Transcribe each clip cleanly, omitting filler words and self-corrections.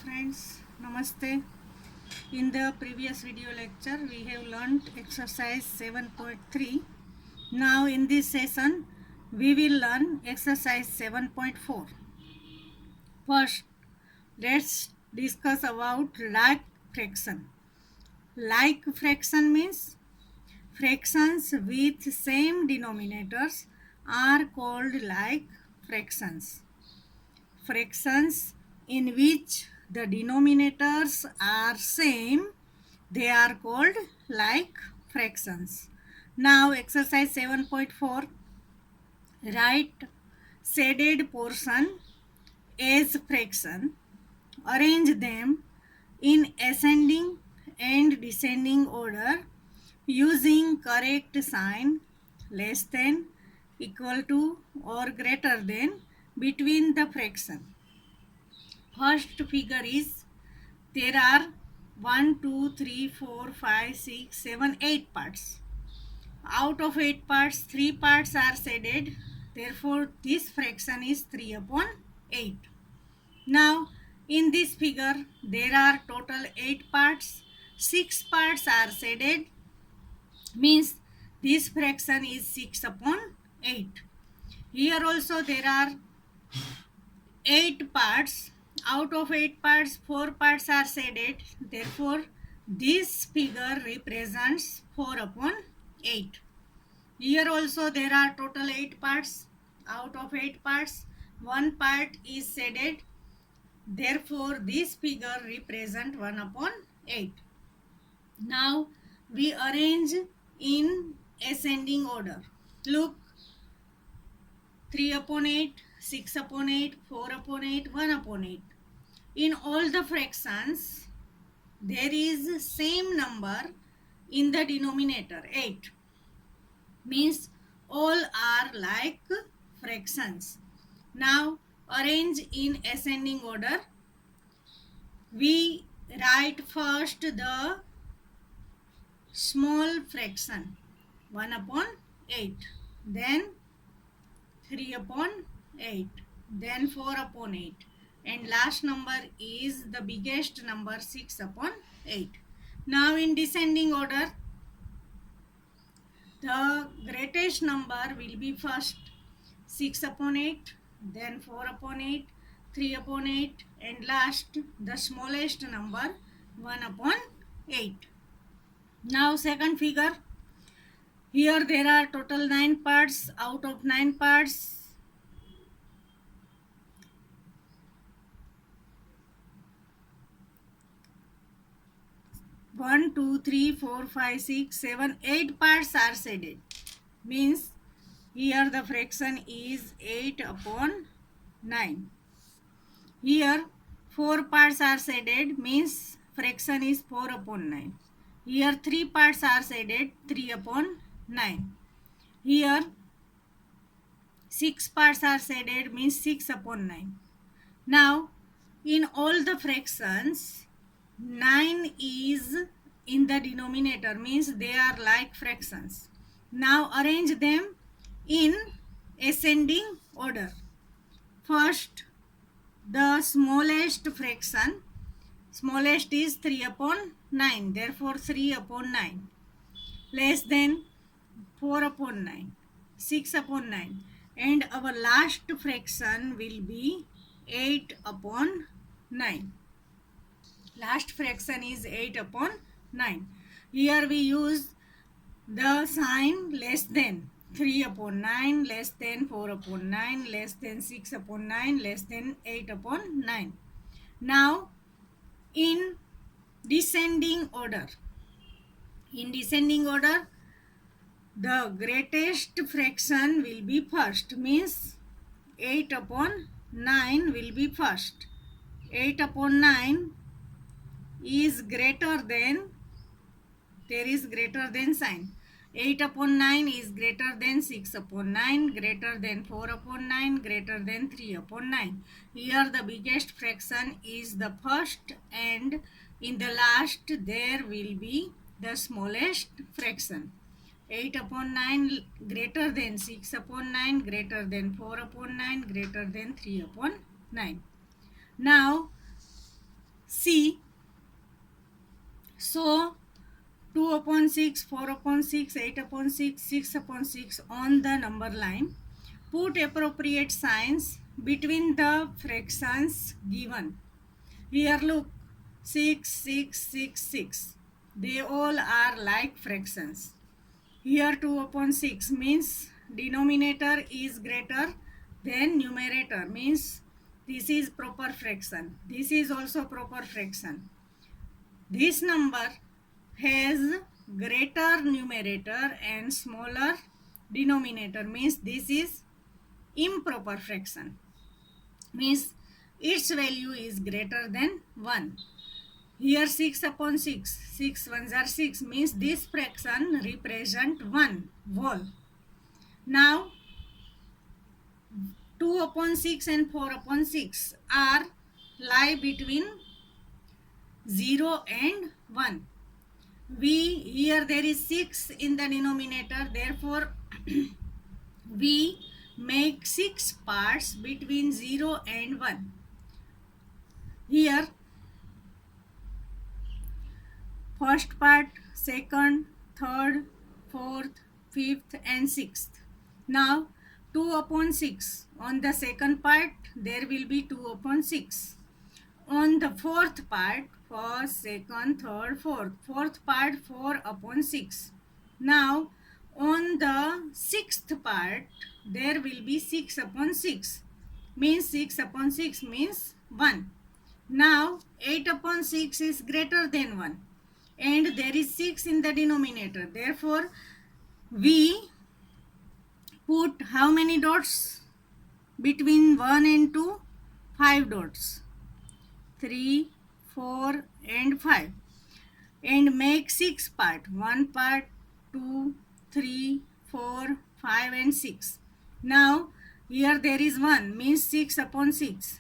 friends, Namaste. In the previous video lecture, we have learned exercise 7.3. Now in this session, we will learn exercise 7.4. First, let's discuss about like fraction. Like fraction means fractions with same denominators are called like fractions. Fractions in which the denominators are same, they are called like fractions. Now exercise 7.4, write shaded portion as fraction, arrange them in ascending and descending order using correct sign less than, equal to or greater than between the fraction. First figure is, there are 1, 2, 3, 4, 5, 6, 7, 8 parts. Out of 8 parts, 3 parts are shaded. Therefore, this fraction is 3 upon 8. Now, in this figure, there are total 8 parts. 6 parts are shaded. Means this fraction is 6 upon 8. Here also there are 8 parts. Out of 8 parts, 4 parts are shaded. Therefore, this figure represents 4 upon 8. Here also there are total 8 parts. Out of 8 parts, 1 part is shaded. Therefore, this figure represents 1 upon 8. Now, we arrange in ascending order. Look, 3 upon 8, 6 upon 8, 4 upon 8, 1 upon 8. In all the fractions, there is same number in the denominator, 8. Means all are like fractions. Now, arrange in ascending order. We write first the small fraction, 1 upon 8. Then 3 upon 8. Then 4 upon 8. And last number is the biggest number, 6 upon 8. Now in descending order, the greatest number will be first 6 upon 8, then 4 upon 8, 3 upon 8, and last the smallest number, 1 upon 8. Now second figure, here there are total 9 parts. Out of 9 parts, 1, 2, 3, 4, 5, 6, 7, 8 parts are shaded. Means here the fraction is 8 upon 9. Here 4 parts are shaded, means fraction is 4 upon 9. Here 3 parts are shaded, 3 upon 9. Here 6 parts are shaded, means 6 upon 9. Now in all the fractions, 9 is in the denominator, means they are like fractions. Now arrange them in ascending order. First, the smallest fraction, smallest is 3 upon 9, therefore 3 upon 9, less than 4 upon 9, 6 upon 9, and our last fraction will be 8 upon 9. Last fraction is 8 upon 9. Here we use the sign less than, 3 upon 9, less than 4 upon 9, less than 6 upon 9, less than 8 upon 9. Now in descending order, the greatest fraction will be first, means 8 upon 9 will be first. 8 upon 9 is greater than, there is greater than sign. 8 upon 9 is greater than 6 upon 9, greater than 4 upon 9, greater than 3 upon 9. Here the biggest fraction is the first, and in the last there will be the smallest fraction. 8 upon 9 greater than 6 upon 9, greater than 4 upon 9, greater than 3 upon 9. Now 6, 4 upon 6, 8 upon 6, 6 upon 6 on the number line. Put appropriate signs between the fractions given. Here look, 6, 6, 6, 6. They all are like fractions. Here 2 upon 6 means denominator is greater than numerator, means this is proper fraction. This is also proper fraction. This number has greater numerator and smaller denominator, means this is improper fraction, means its value is greater than 1. Here 6 upon 6, 6 ones are 6, means this fraction represent 1 whole. Now 2 upon 6 and 4 upon 6 are lie between 0 and 1. Here there is 6 in the denominator, therefore we make 6 parts between 0 and 1. Here first part, second, third, fourth, fifth and sixth. Now 2 upon 6. On the second part there will be 2 upon 6. On the fourth part, first, second, third, fourth part 4 upon 6. Now on the sixth part there will be 6 upon 6, means 6 upon 6 means 1. Now 8 upon 6 is greater than 1 and there is 6 in the denominator, therefore we put how many dots between 1 and 2? 5 dots. 3, 4 and 5, and make 6 part. 1 part, 2, 3, 4, 5 and 6. Now here there is 1, means 6 upon 6.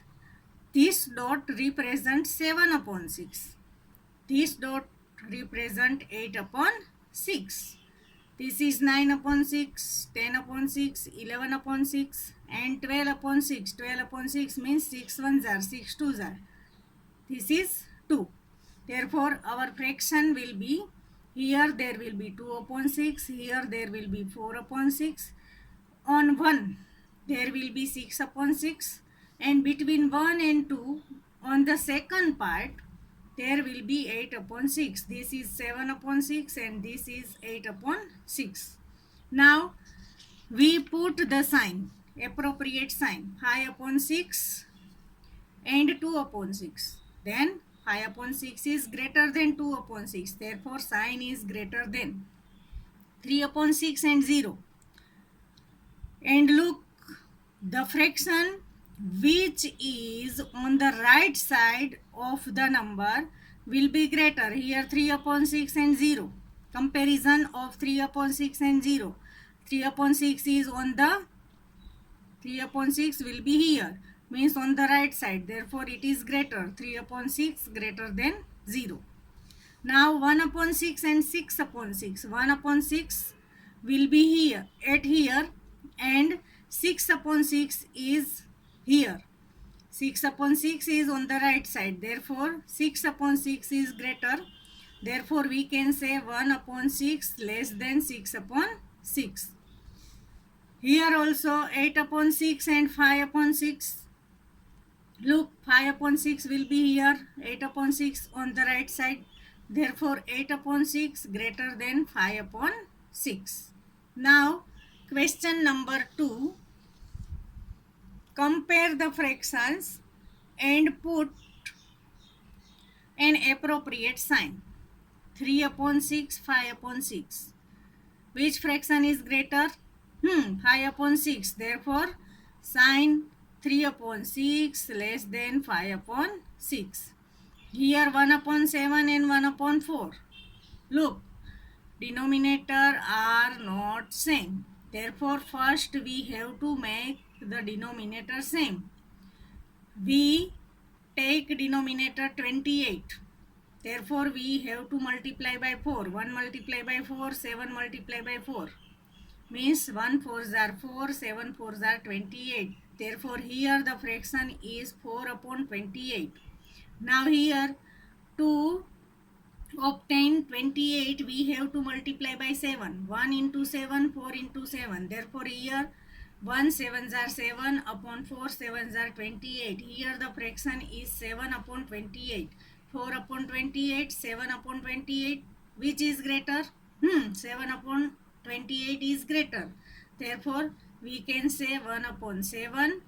This dot represents 7 upon 6. This dot represent 8 upon 6. This is 9 upon 6, 10 upon 6, 11 upon 6 and 12 upon 6. 12 upon 6 means 6 ones are, 6 twos are. This is 2. Therefore our fraction will be, here there will be 2 upon 6, here there will be 4 upon 6. On 1 there will be 6 upon 6, and between 1 and 2 on the second part there will be 8 upon 6. This is 7 upon 6 and this is 8 upon 6. Now we put the sign, appropriate sign, 5 upon 6 and 2 upon 6. Then 5 upon 6 is greater than 2 upon 6. Therefore sign is greater than 3 upon 6 and 0. And look, the fraction which is on the right side of the number will be greater. Here 3 upon 6 and 0. Comparison of 3 upon 6 and 0. 3 upon 6 is on the, 3 upon 6 will be here, means on the right side. Therefore it is greater. 3 upon 6 greater than 0. Now 1 upon 6 and 6 upon 6. 1 upon 6 will be here, at here, and 6 upon 6 is here. 6 upon 6 is on the right side. Therefore 6 upon 6 is greater. Therefore we can say 1 upon 6 less than 6 upon 6. Here also 8 upon 6 and 5 upon 6. Look, 5 upon 6 will be here, 8 upon 6 on the right side. Therefore 8 upon 6 greater than 5 upon 6. Now question number 2. Compare the fractions and put an appropriate sign. 3 upon 6, 5 upon 6. Which fraction is greater? 5 upon 6. Therefore sign 3 upon 6 less than 5 upon 6. Here 1 upon 7 and 1 upon 4. Look, denominator are not same. Therefore first we have to make the denominator same. We take denominator 28. Therefore we have to multiply by 4. 1 multiply by 4, 7 multiply by 4. Means 1 4s are 4, 7 4s are 28. Therefore here the fraction is 4 upon 28. Now here 2 obtain 28, we have to multiply by 7. 1 into 7, 4 into 7. Therefore, here 1 7s are 7 upon 4 7s are 28. Here the fraction is 7 upon 28. 4 upon 28, 7 upon 28. Which is greater? 7 upon 28 is greater. Therefore, we can say 1 upon 7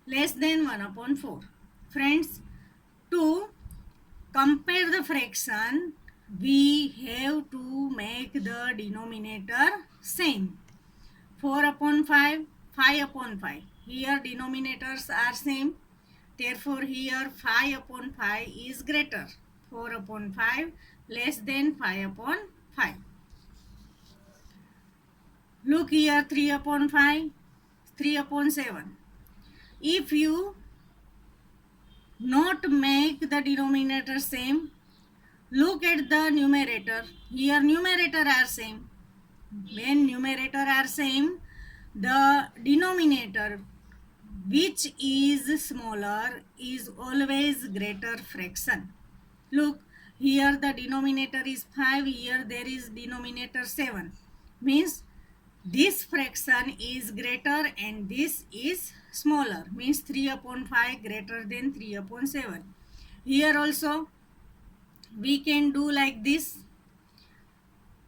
less than 1 upon 4. Friends, to compare the fraction, we have to make the denominator same. 4 upon 5, 5 upon 5. Here denominators are same. Therefore, here 5 upon 5 is greater. 4 upon 5 less than 5 upon 5. Look here, 3 upon 5, 3 upon 7. If you not make the denominator same, look at the numerator. Here numerator are same. When numerator are same, the denominator which is smaller is always greater fraction. Look, here the denominator is 5, here there is denominator 7. Means this fraction is greater and this is smaller. Means 3 upon 5 greater than 3 upon 7. Here also we can do like this.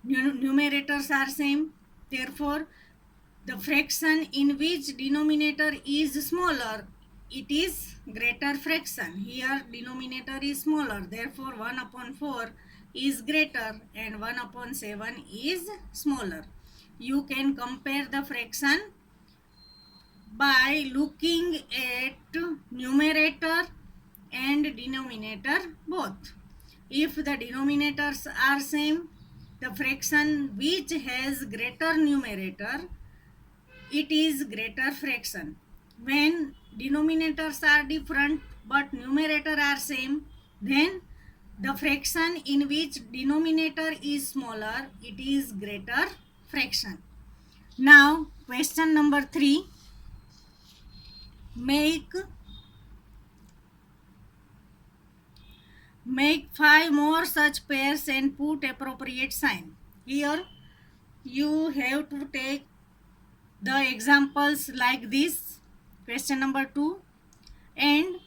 Numerators are same. Therefore, the fraction in which denominator is smaller, it is greater fraction. Here denominator is smaller. Therefore, 1 upon 4 is greater and 1 upon 7 is smaller. You can compare the fraction by looking at numerator and denominator both. If the denominators are same, the fraction which has greater numerator, it is greater fraction. When denominators are different but numerator are same, then the fraction in which denominator is smaller, it is greater fraction. Now question number 3. Make 5 more such pairs and put appropriate sign. Here you have to take the examples like this, question number 2, and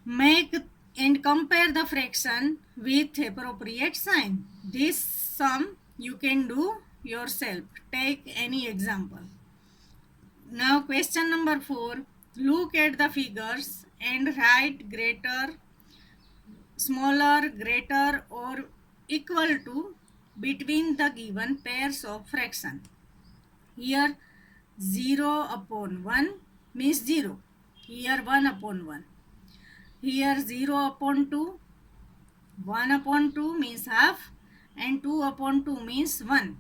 make and compare the fraction with appropriate sign. This sum you can do yourself. Take any example. Now question number 4, look at the figures and write greater, smaller, greater or equal to between the given pairs of fraction. Here 0 upon 1 means 0. Here 1 upon 1. Here 0 upon 2. 1 upon 2 means half and 2 upon 2 means 1.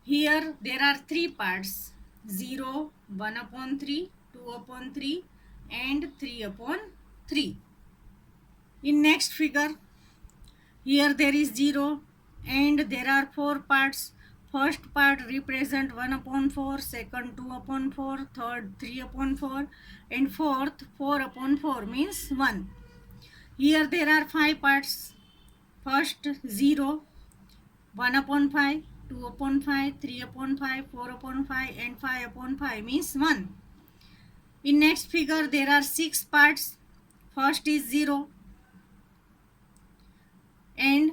Here there are 3 parts. 0, 1 upon 3, 2 upon 3 and 3 upon 3. In next figure, here there is 0 and there are 4 parts. First part represent 1 upon 4, second 2 upon 4, third 3 upon 4 and fourth 4 upon 4 means 1. Here there are 5 parts. First 0, 1 upon 5, 2 upon 5, 3 upon 5, 4 upon 5 and 5 upon 5 means 1. In next figure there are 6 parts. First is 0 and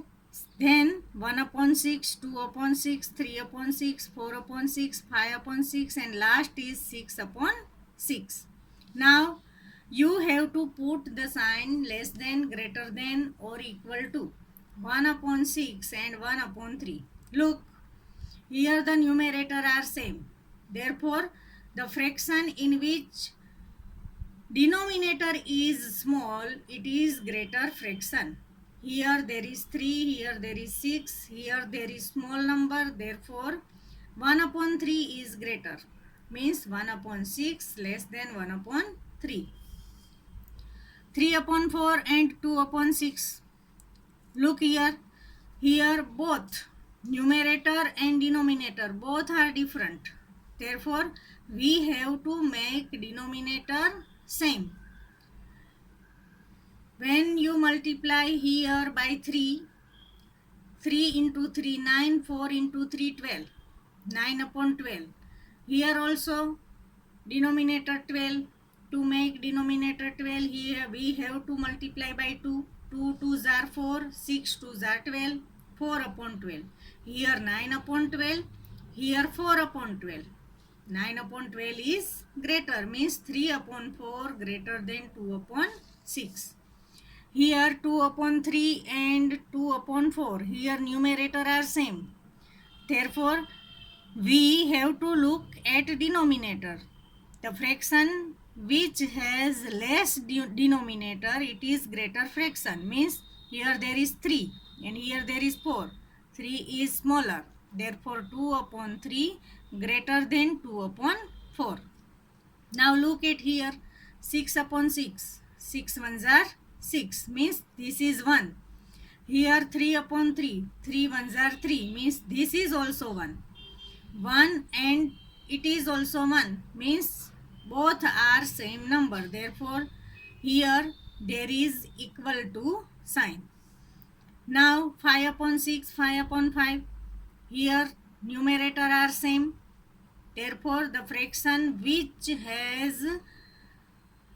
then 1 upon 6, 2 upon 6, 3 upon 6, 4 upon 6, 5 upon 6 and last is 6 upon 6. Now you have to put the sign less than, greater than or equal to 1 upon 6 and 1 upon 3. Look, here the numerator are same. Therefore, the fraction in which denominator is small, it is greater fraction. Here there is 3, here there is 6, here there is small number. Therefore, 1 upon 3 is greater. Means 1 upon 6 less than 1 upon 3. 3 upon 4 and 2 upon 6. Look here. Here both numerator and denominator both are different. Therefore, we have to make denominator same. When you multiply here by 3, 3 into 3, 9, 4 into 3, 12. 9 upon 12. Here also denominator 12. To make denominator 12, here we have to multiply by 2. 2 2s are 4, 6 2s are 12, 4 upon 12. Here 9 upon 12, here 4 upon 12. 9 upon 12 is greater, means 3 upon 4 greater than 2 upon 6. Here 2 upon 3 and 2 upon 4. Here numerator are same. Therefore, we have to look at denominator. The fraction which has less denominator, it is greater fraction. Means here there is 3 and here there is 4. 3 is smaller. Therefore, 2 upon 3 greater than 2 upon 4. Now look at here. 6 upon 6. 6 ones are 6. Means this is 1. Here 3 upon 3. 3 ones are 3. Means this is also 1. 1 and it is also 1. Means both are same number. Therefore, here there is equal to sign. Now 5 upon 6, 5 upon 5. Here numerator are same. Therefore, the fraction which has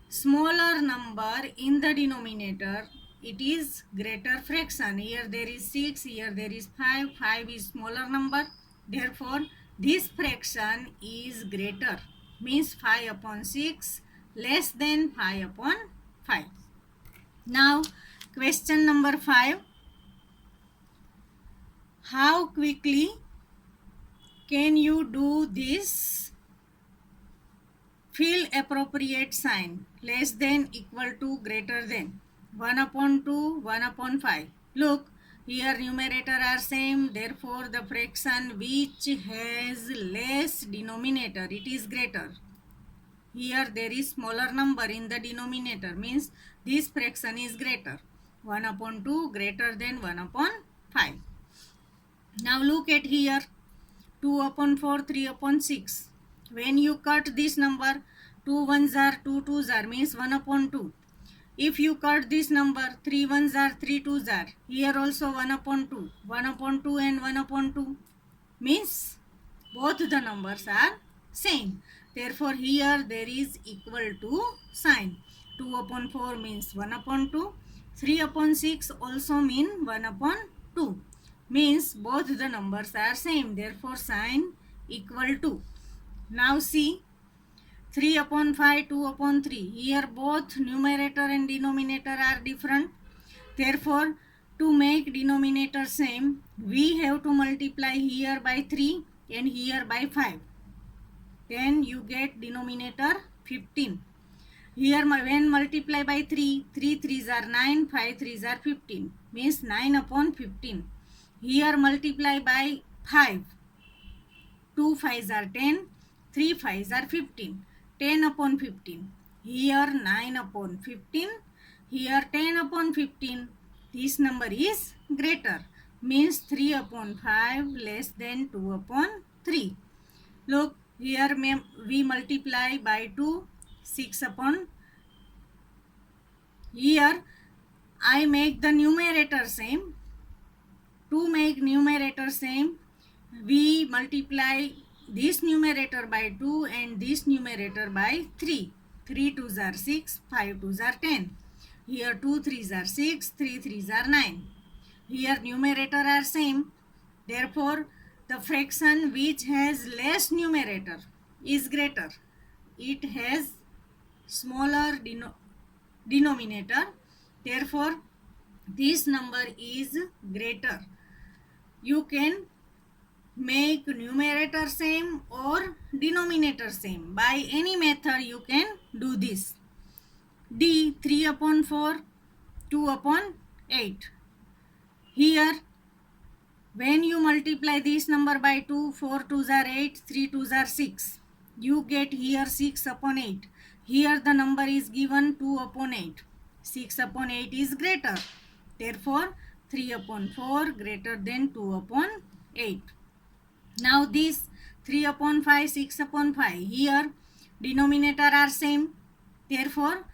smaller number in the denominator, it is greater fraction. Here there is 6, here there is 5. 5 is smaller number. Therefore, this fraction is greater. Means 5 upon 6 less than 5 upon 5. Now, question number 5. How quickly can you do this? Fill appropriate sign. Less than, equal to, greater than. 1 upon 2, 1 upon 5. Look, here numerator are same. Therefore, the fraction which has less denominator, it is greater. Here there is smaller number in the denominator. Means this fraction is greater. 1 upon 2 greater than 1 upon 5. Now look at here. 2 upon 4, 3 upon 6. When you cut this number, 2 ones are 2 twos are, means 1 upon 2. If you cut this number, 3 ones are 3 twos are. Here also 1 upon 2. 1 upon 2 and 1 upon 2. Means both the numbers are same. Therefore, here there is equal to sign. 2 upon 4 means 1 upon 2. 3 upon 6 also mean 1 upon 2. Means both the numbers are same. Therefore, sign equal to. Now see, 3 upon 5, 2 upon 3. Here both numerator and denominator are different. Therefore, to make denominator same, we have to multiply here by 3 and here by 5. Then you get denominator 15. Here when multiply by 3, 3 3s are 9, 5 3s are 15. Means 9 upon 15. Here multiply by 5. 2 5s are 10, 3 5s are 15. 10 upon 15. Here 9 upon 15. Here 10 upon 15. This number is greater. Means 3 upon 5 less than 2 upon 3. Look, here we multiply by 2, 6 upon. Here I make the numerator same. To make numerator same, we multiply this numerator by 2 and this numerator by 3. 3 2s are 6, 5 2s are 10. Here 2 3s are 6, 3 3s are 9. Here numerator are same. Therefore, the fraction which has less numerator is greater. It has smaller denominator. Therefore, this number is greater. You can make numerator same or denominator same. By any method you can do this. D 3 upon 4, 2 upon 8. Here when you multiply this number by 2, 4 2s are 8, 3 2s are 6. You get here 6 upon 8. Here the number is given 2 upon 8. 6 upon 8 is greater. Therefore, 3 upon 4 greater than 2 upon 8. Now this 3 upon 5, 6 upon 5. Here denominator are same. Therefore,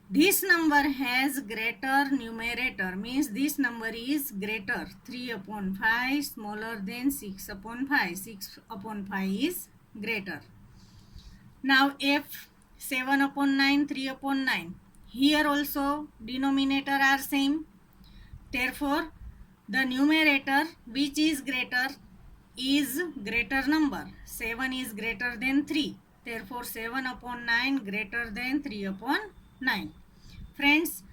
This number has greater numerator, means this number is greater. 3 upon 5 smaller than 6 upon 5. 6 upon 5 is greater. Now F, 7 upon 9, 3 upon 9. Here also denominator are same. Therefore, the numerator which is greater number. 7 is greater than 3. Therefore, 7 upon 9 greater than 3 upon 9. Friends,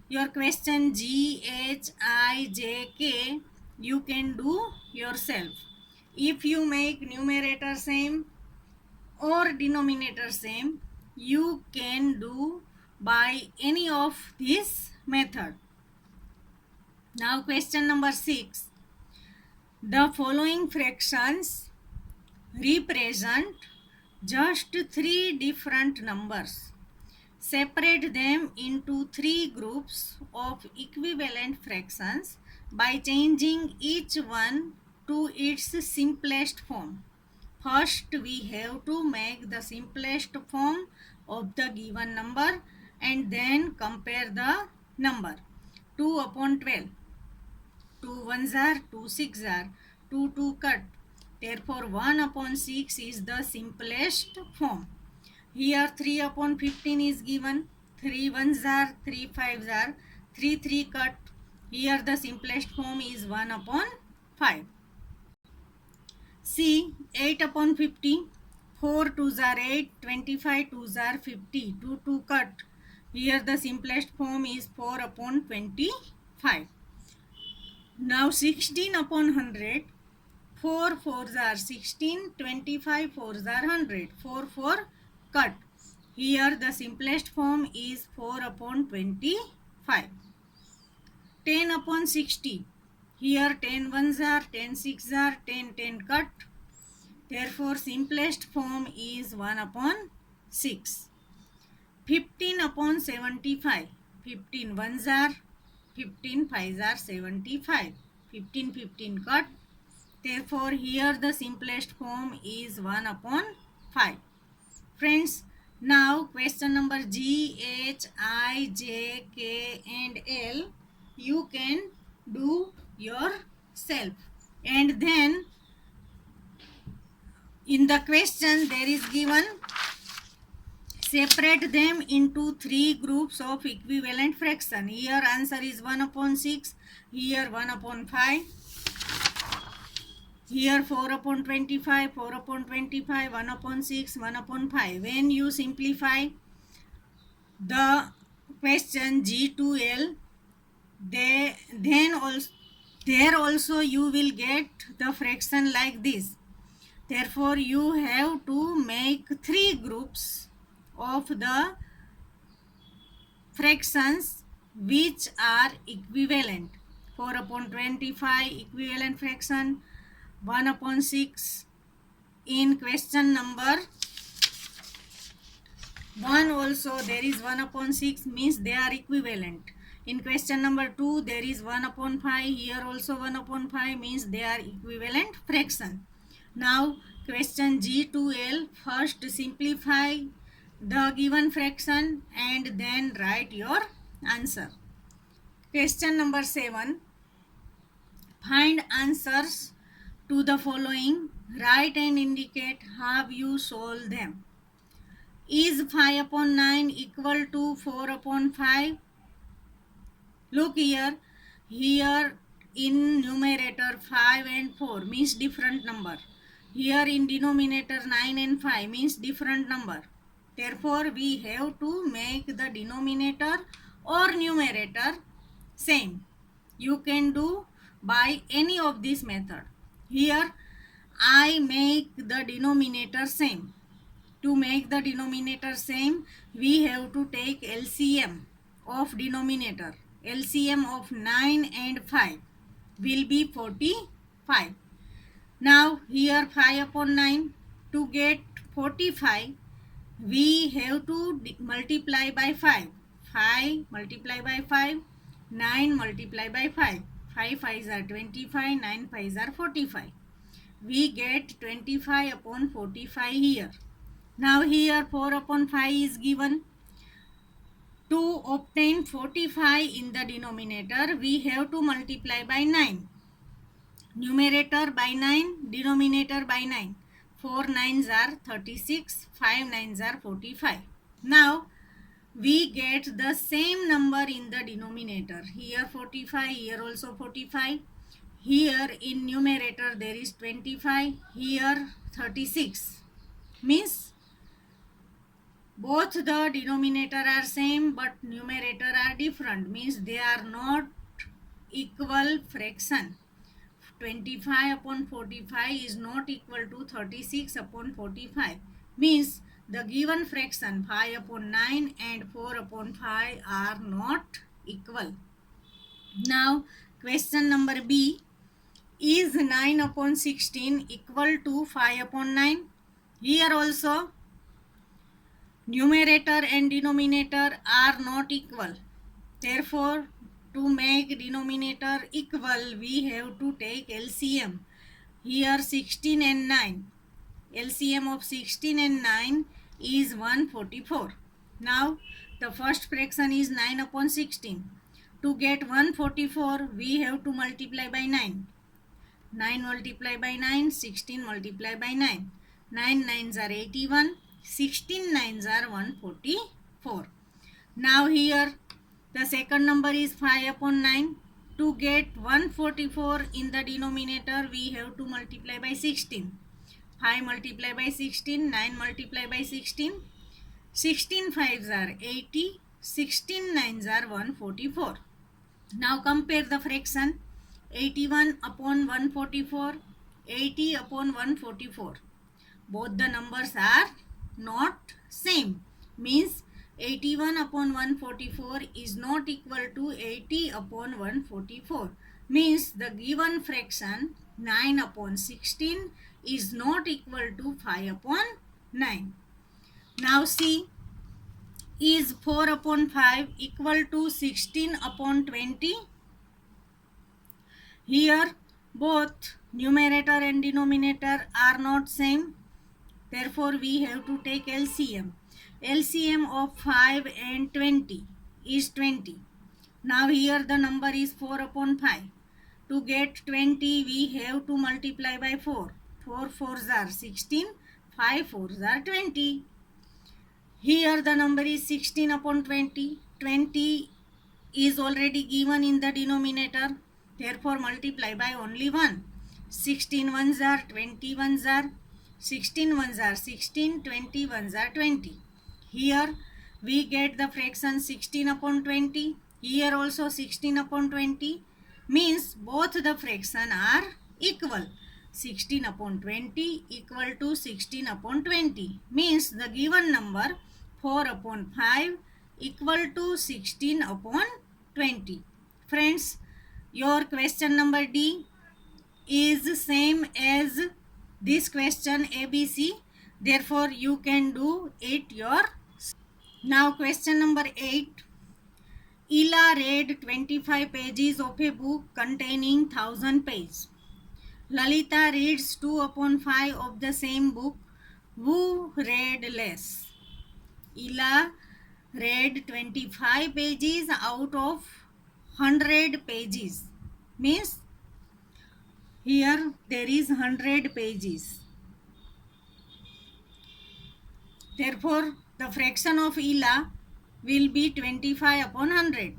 your question G, H, I, J, K, you can do yourself. If you make numerator same or denominator same, you can do by any of this method. Now question number 6. The following fractions represent just 3 different numbers. Separate them into 3 groups of equivalent fractions by changing each one to its simplest form. First, we have to make the simplest form of the given number and then compare the number. 2 upon 12. 2 ones are, 2 six are, 2 cut. Therefore, 1 upon 6 is the simplest form. Here 3 upon 15 is given. 3 ones are, 3 fives are, 3 cut. Here the simplest form is 1 upon 5. C, 8 upon 50. 4 twos are 8, 25 twos are 50. 2 cut. Here the simplest form is 4 upon 25. Now 16 upon 100. 4 fours are 16, 25 fours are 100. 4 cut. Here the simplest form is 4 upon 25. 10 upon 60. Here 10 ones are, 10 six are, 10 cut. Therefore simplest form is 1 upon 6. 15 upon 75. 15 ones are, 15 fives are 75. 15 cut. Therefore here the simplest form is 1 upon 5. Friends, now question number G, H, I, J, K and L you can do yourself. And then in the question there is given separate them into 3 groups of equivalent fraction. Here answer is 1 upon 6, here 1 upon 5. Here 4 upon 25, 4 upon 25, 1 upon 6, 1 upon 5. When you simplify the question G to L, there also you will get the fraction like this. Therefore, you have to make 3 groups of the fractions which are equivalent. 4 upon 25 equivalent fraction, 1 upon 6 in question number 1 also there is 1 upon 6 means they are equivalent. In question number 2 there is 1 upon 5, here also 1 upon 5 means they are equivalent fraction. Now question G to L, first simplify the given fraction and then write your answer. Question number 7, find answers to the following, write and indicate how you solve them. Is 5 upon 9 equal to 4 upon 5? Look here. Here in numerator 5 and 4 means different number. Here in denominator 9 and 5 means different number. Therefore, we have to make the denominator or numerator same. You can do by any of this method. Here I make the denominator same. To make the denominator same, we have to take LCM of denominator. LCM of 9 and 5 will be 45. Now here 5 upon 9. To get 45, we have to multiply by 5. 5 multiply by 5, 9 multiply by 5. 5 5s are 25, 9 5s are 45. We get 25 upon 45 here. Now here 4 upon 5 is given. To obtain 45 in the denominator, we have to multiply by 9. Numerator by 9, denominator by 9. 4 nines are 36, 5 nines are 45. Now, we get the same number in the denominator. Here 45, here also 45. Here in numerator there is 25, here 36. Means both the denominator are same but numerator are different. Means they are not equal fraction. 25 upon 45 is not equal to 36 upon 45. Means the given fraction 5 upon 9 and 4 upon 5 are not equal. Now question number B. Is 9 upon 16 equal to 5 upon 9? Here also numerator and denominator are not equal. Therefore, to make denominator equal, we have to take LCM. Here 16 and 9. LCM of 16 and 9 is 144. Now, the first fraction is 9 upon 16. To get 144, we have to multiply by 9. 9 multiply by 9, 16 multiply by 9. 9 nines are 81, 16 nines are 144. Now here the second number is 5 upon 9. To get 144 in the denominator, we have to multiply by 16. 5 multiply by 16, 9 multiply by 16. 16 fives are 80, 16 nines are 144. Now compare the fraction. 81 upon 144, 80 upon 144. Both the numbers are not same. Means 81 upon 144 is not equal to 80 upon 144. Means the given fraction 9 upon 16 is not equal to 5 upon 9. Now see, is 4 upon 5 equal to 16 upon 20? Here both numerator and denominator are not same. Therefore, we have to take LCM. LCM of 5 and 20 is 20. Now here the number is 4 upon 5. To get 20, we have to multiply by 4. 4 fours are 16, 5 fours are 20. Here the number is 16 upon 20. 20 is already given in the denominator. Therefore, multiply by only 1. 16 ones are 20 ones are 16 ones are 16, 20 ones are 20. Here we get the fraction 16 upon 20. Here also 16 upon 20. Means both the fraction are equal. 16 upon 20 equal to 16 upon 20. Means the given number 4 upon 5 equal to 16 upon 20. Friends, your question number D is same as this question ABC. Therefore, you can do it your. Now question number 8. Ella read 25 pages of a book containing 1000 pages. Lalita reads 2 upon 5 of the same book. Who read less? Ella read 25 pages out of 100 pages. Means here there is 100 pages. Therefore, the fraction of Ella will be 25 upon 100.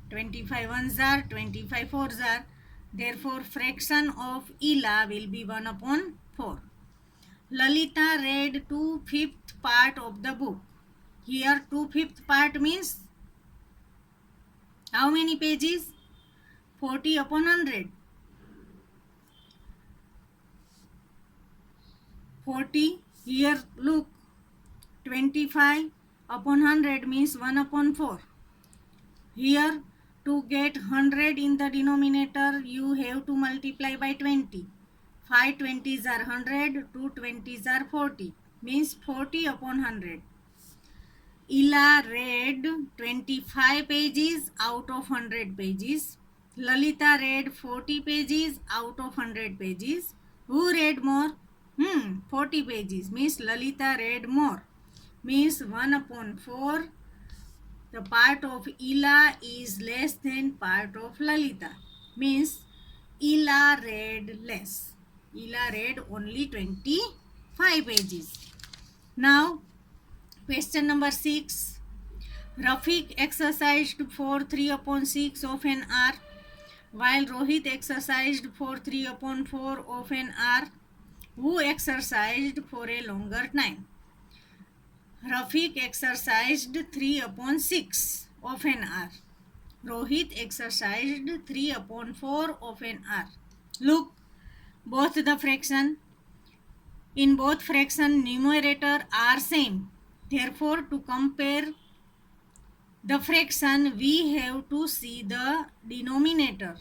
25 ones are, 25 fours are. Therefore, fraction of Ella will be 1 upon 4. Lalita read 2/5 part of the book. Here 2/5 part means how many pages? 40 upon 100. 40. Here look, 25 upon 100 means 1 upon 4. Here to get 100 in the denominator, you have to multiply by 20. 5 20s are 100, 2 20s are 40. Means 40 upon 100. Ella read 25 pages out of 100 pages. Lalita read 40 pages out of 100 pages. Who read more? 40 pages. Means Lalita read more. Means 1 upon 4 the part of Ila is less than part of Lalita. Means Ila read less. Ila read only 25 pages. Now, question number 6. Rafiq exercised for 3/6 of an hour, while Rohit exercised for 3/4 of an hour. Who exercised for a longer time? Rafiq exercised 3/6 of an hour. Rohit exercised 3/4 of an hour. Look, both the fraction. In both fraction, numerator are same. Therefore, to compare the fraction, we have to see the denominator.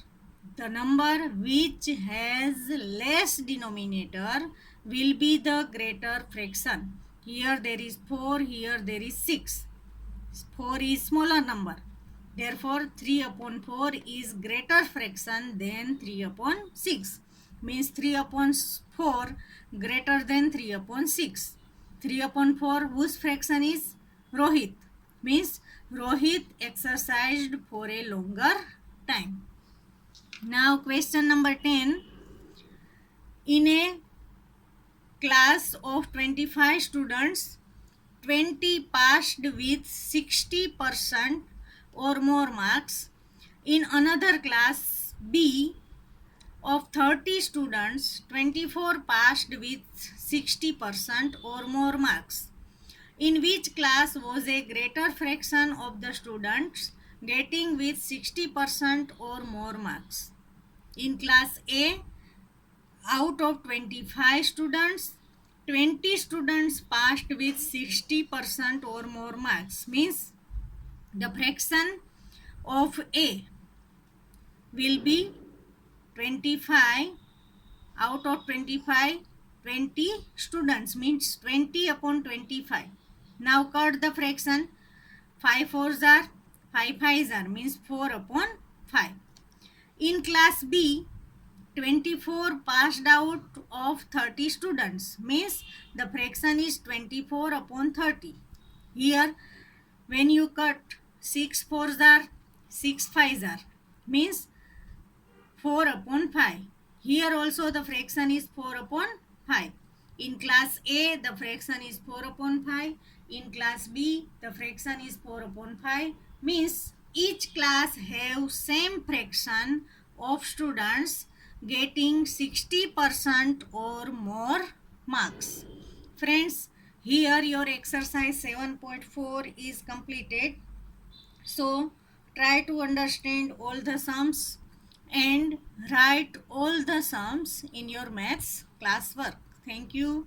The number which has less denominator will be the greater fraction. Here there is 4, here there is 6. 4 is smaller number. Therefore, 3/4 is greater fraction than 3/6. Means 3/4 greater than 3/6. 3/4 whose fraction is Rohit. Means Rohit exercised for a longer time. Now question number 10. In a class of 25 students, 20 passed with 60% or more marks. In another class B of 30 students, 24 passed with 60% or more marks. In which class was a greater fraction of the students getting with 60% or more marks? In class A, out of 25 students, 20 students passed with 60% or more marks. Means the fraction of A will be 25 out of 25, 20 students means 20/25. Now cut the fraction. 5 4s are 5 5s are means 4/5. In class B, 24 passed out of 30 students means the fraction is 24/30. Here when you cut 6 4s are 6 5s are means 4/5. Here also the fraction is 4/5. In class A the fraction is 4/5. In class B the fraction is 4/5. Means each class have same fraction of students getting 60% or more marks. Friends, here your exercise 7.4 is completed. So try to understand all the sums and write all the sums in your maths classwork. Thank you.